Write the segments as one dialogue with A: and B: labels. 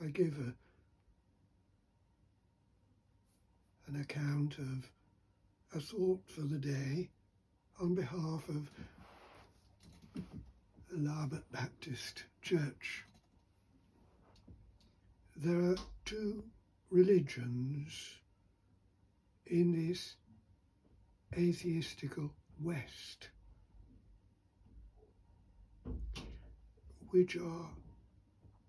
A: I give an account of a thought for the day on behalf of Larbert Baptist Church. There are two religions in this atheistical West which are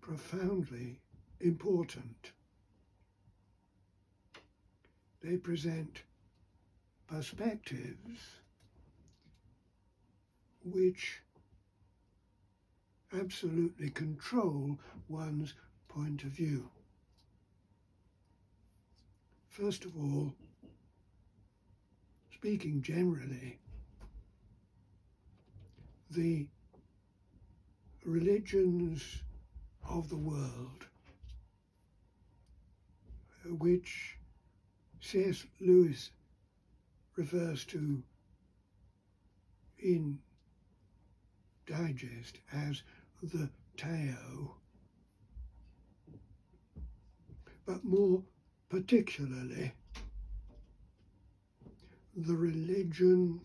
A: profoundly important. They present perspectives which absolutely control one's point of view. First of all, speaking generally, the religions of the world, which C.S. Lewis refers to in Digest as the Tao, but more particularly the religion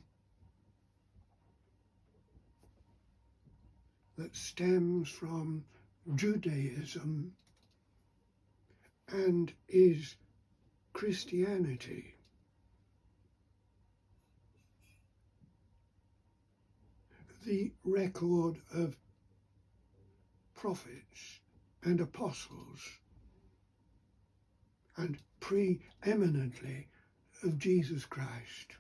A: that stems from Judaism and is Christianity. The record of prophets and apostles, and preeminently of Jesus Christ.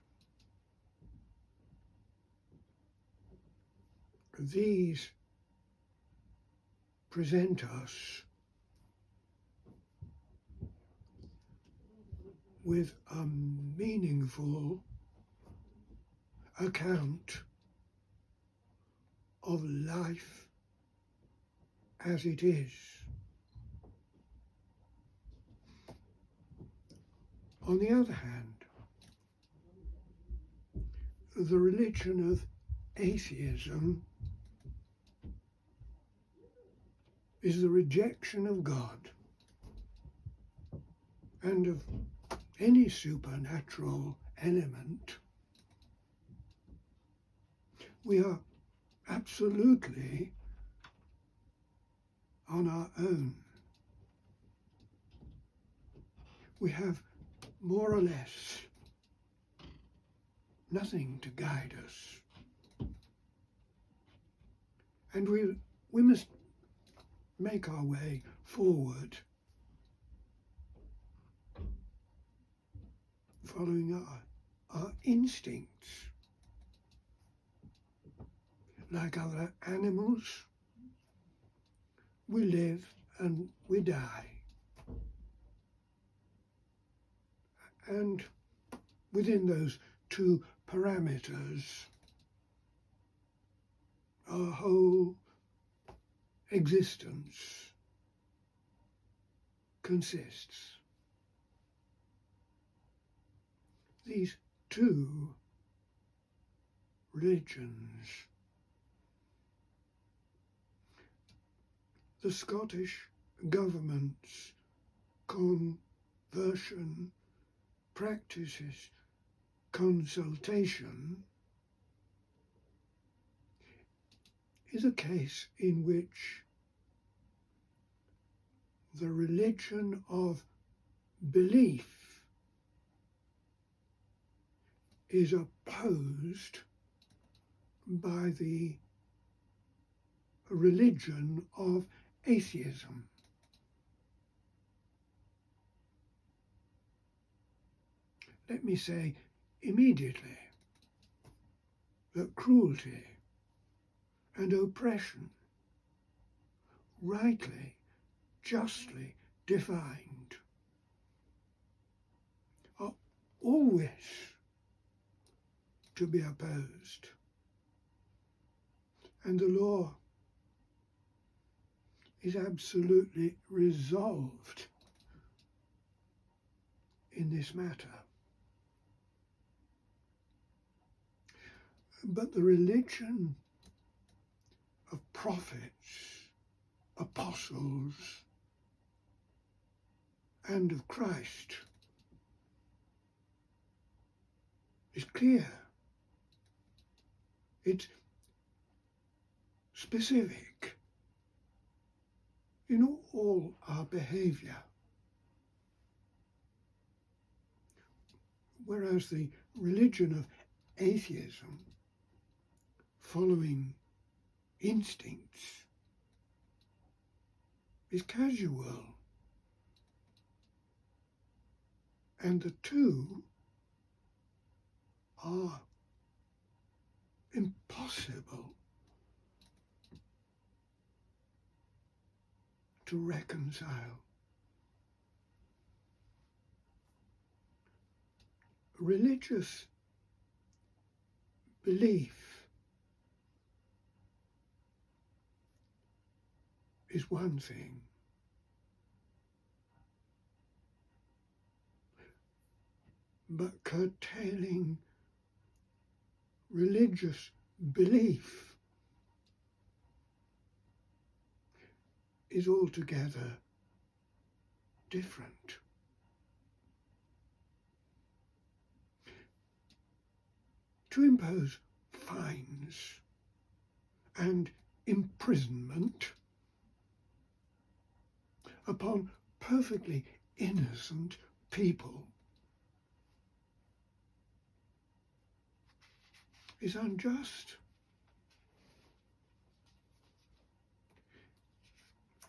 A: These present us with a meaningful account of life as it is. On the other hand, the religion of atheism is the rejection of God and of any supernatural element. We are absolutely on our own. We have more or less nothing to guide us. And we must make our way forward, following our instincts. Like other animals, we live and we die. And within those two parameters, our whole existence consists. These two religions, the Scottish government's conversion practices consultation, is a case in which the religion of belief is opposed by the religion of atheism. Let me say immediately that cruelty and oppression, rightly, justly defined, are always to be opposed. And the law is absolutely resolved in this matter. But the religion of prophets, apostles, and of Christ is clear. It's specific in all our behaviour. Whereas the religion of atheism, following instincts, is casual. And the two are impossible to reconcile. Religious belief is one thing, but curtailing religious belief is altogether different. To impose fines and imprisonment upon perfectly innocent people is unjust.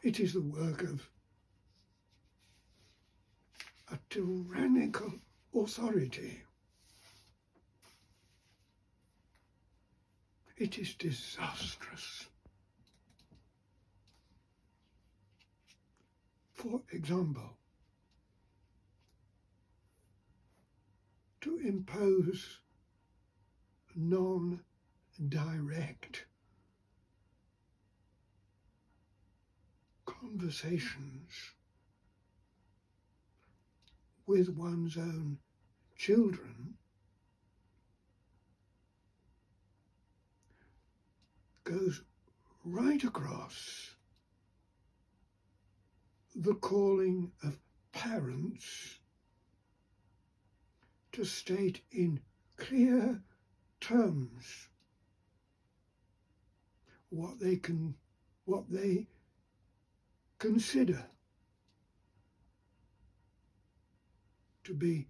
A: It is the work of a tyrannical authority. It is disastrous. For example, to impose non-direct conversations with one's own children goes right across the calling of parents to state in clear terms what they consider to be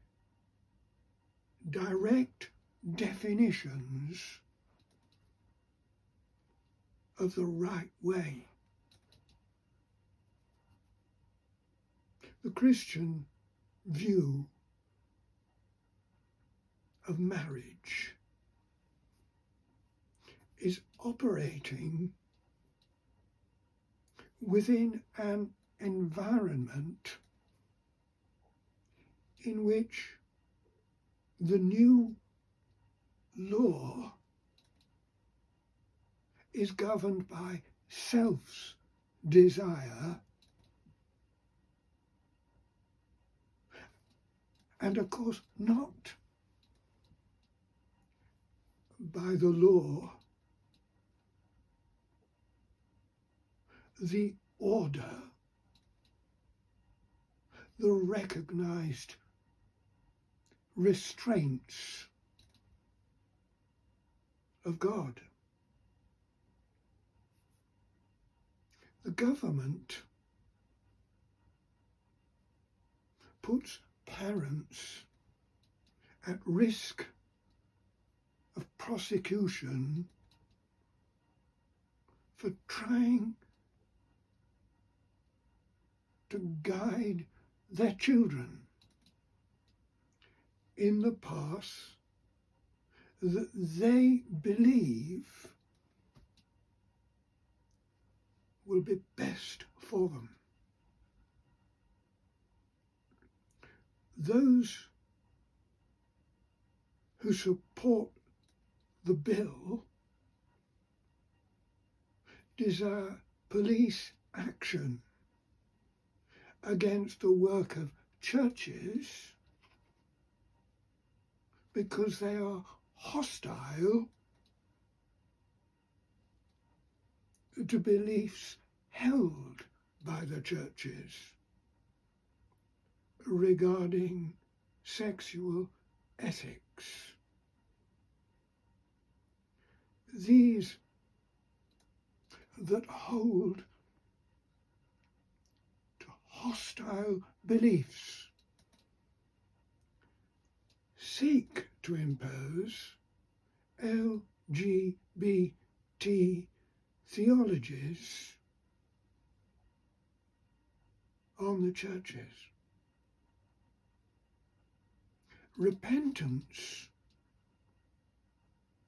A: direct definitions of the right way. The Christian view of marriage is operating within an environment in which the new law is governed by self's desire and, of course, not by the law, the order, the recognized restraints of God. The government puts parents at risk of prosecution for trying to guide their children in the path that they believe will be best for them. Those who support the bill desire police action against the work of churches because they are hostile to beliefs held by the churches. regarding sexual ethics. These that hold to hostile beliefs seek to impose LGBT theologies on the churches. Repentance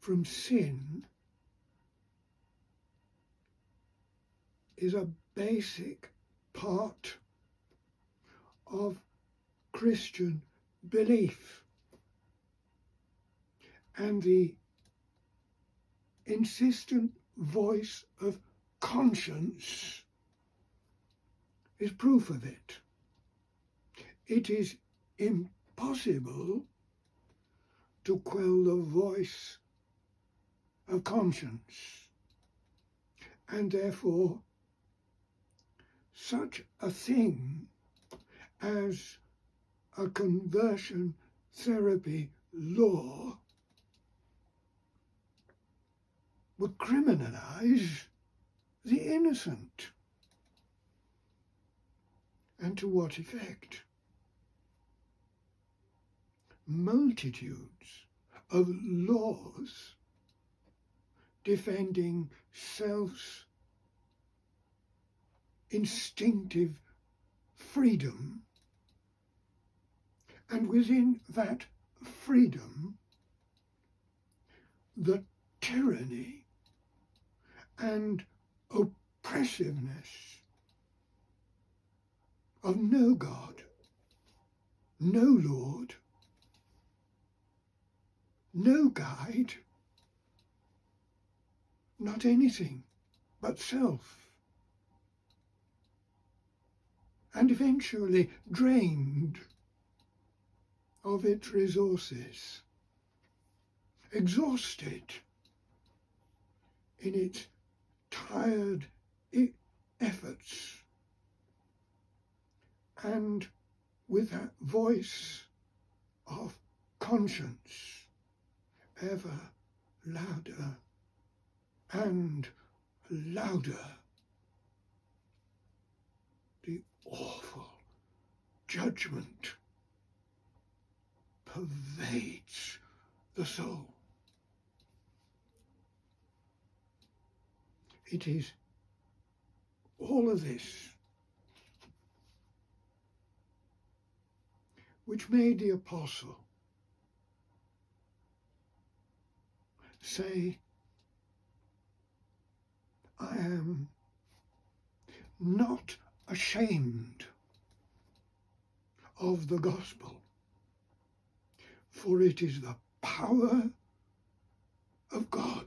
A: from sin is a basic part of Christian belief, and the insistent voice of conscience is proof of it. It is impossible to quell the voice of conscience, and therefore such a thing as a conversion therapy law would criminalize the innocent. And to what effect? Multitudes of laws defending self's instinctive freedom, and within that freedom the tyranny and oppressiveness of no God, no Lord, no guide, not anything but self, and eventually drained of its resources, exhausted in its tired efforts, and with that voice of conscience ever louder and louder, the awful judgment pervades the soul. It is all of this which made the apostle say, I am not ashamed of the gospel, for it is the power of God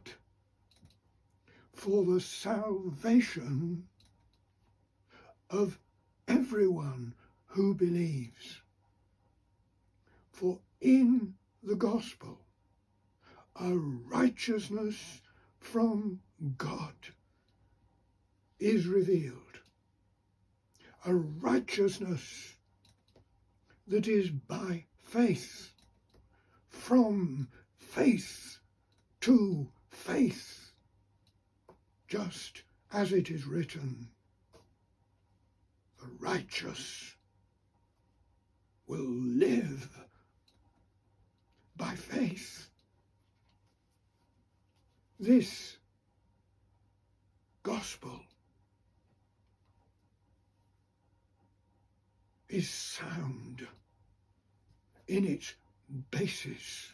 A: for the salvation of everyone who believes. For in the gospel a righteousness from God is revealed, a righteousness that is by faith, from faith to faith, just as it is written, the righteous will live by faith. This gospel is sound in its basis.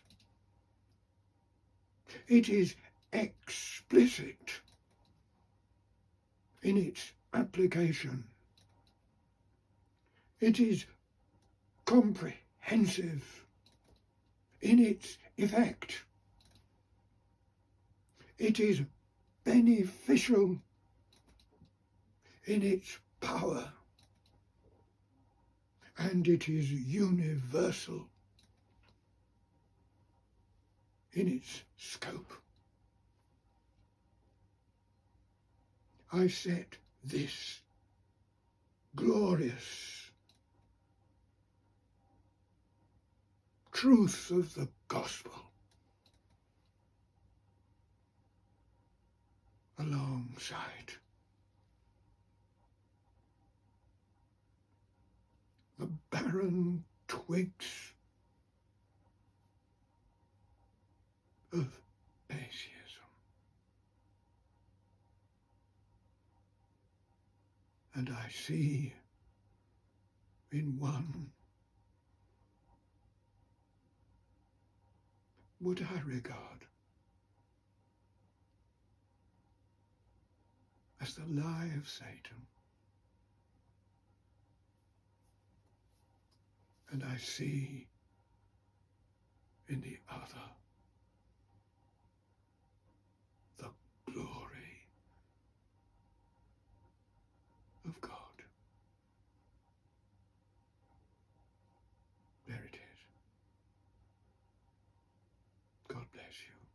A: It is explicit in its application. It is comprehensive in its effect. It is beneficial in its power, and it is universal in its scope. I set this glorious truth of the gospel alongside the barren twigs of atheism. And I see in one what I regard as the lie of Satan. And I see in the other the glory of God. There it is. God bless you.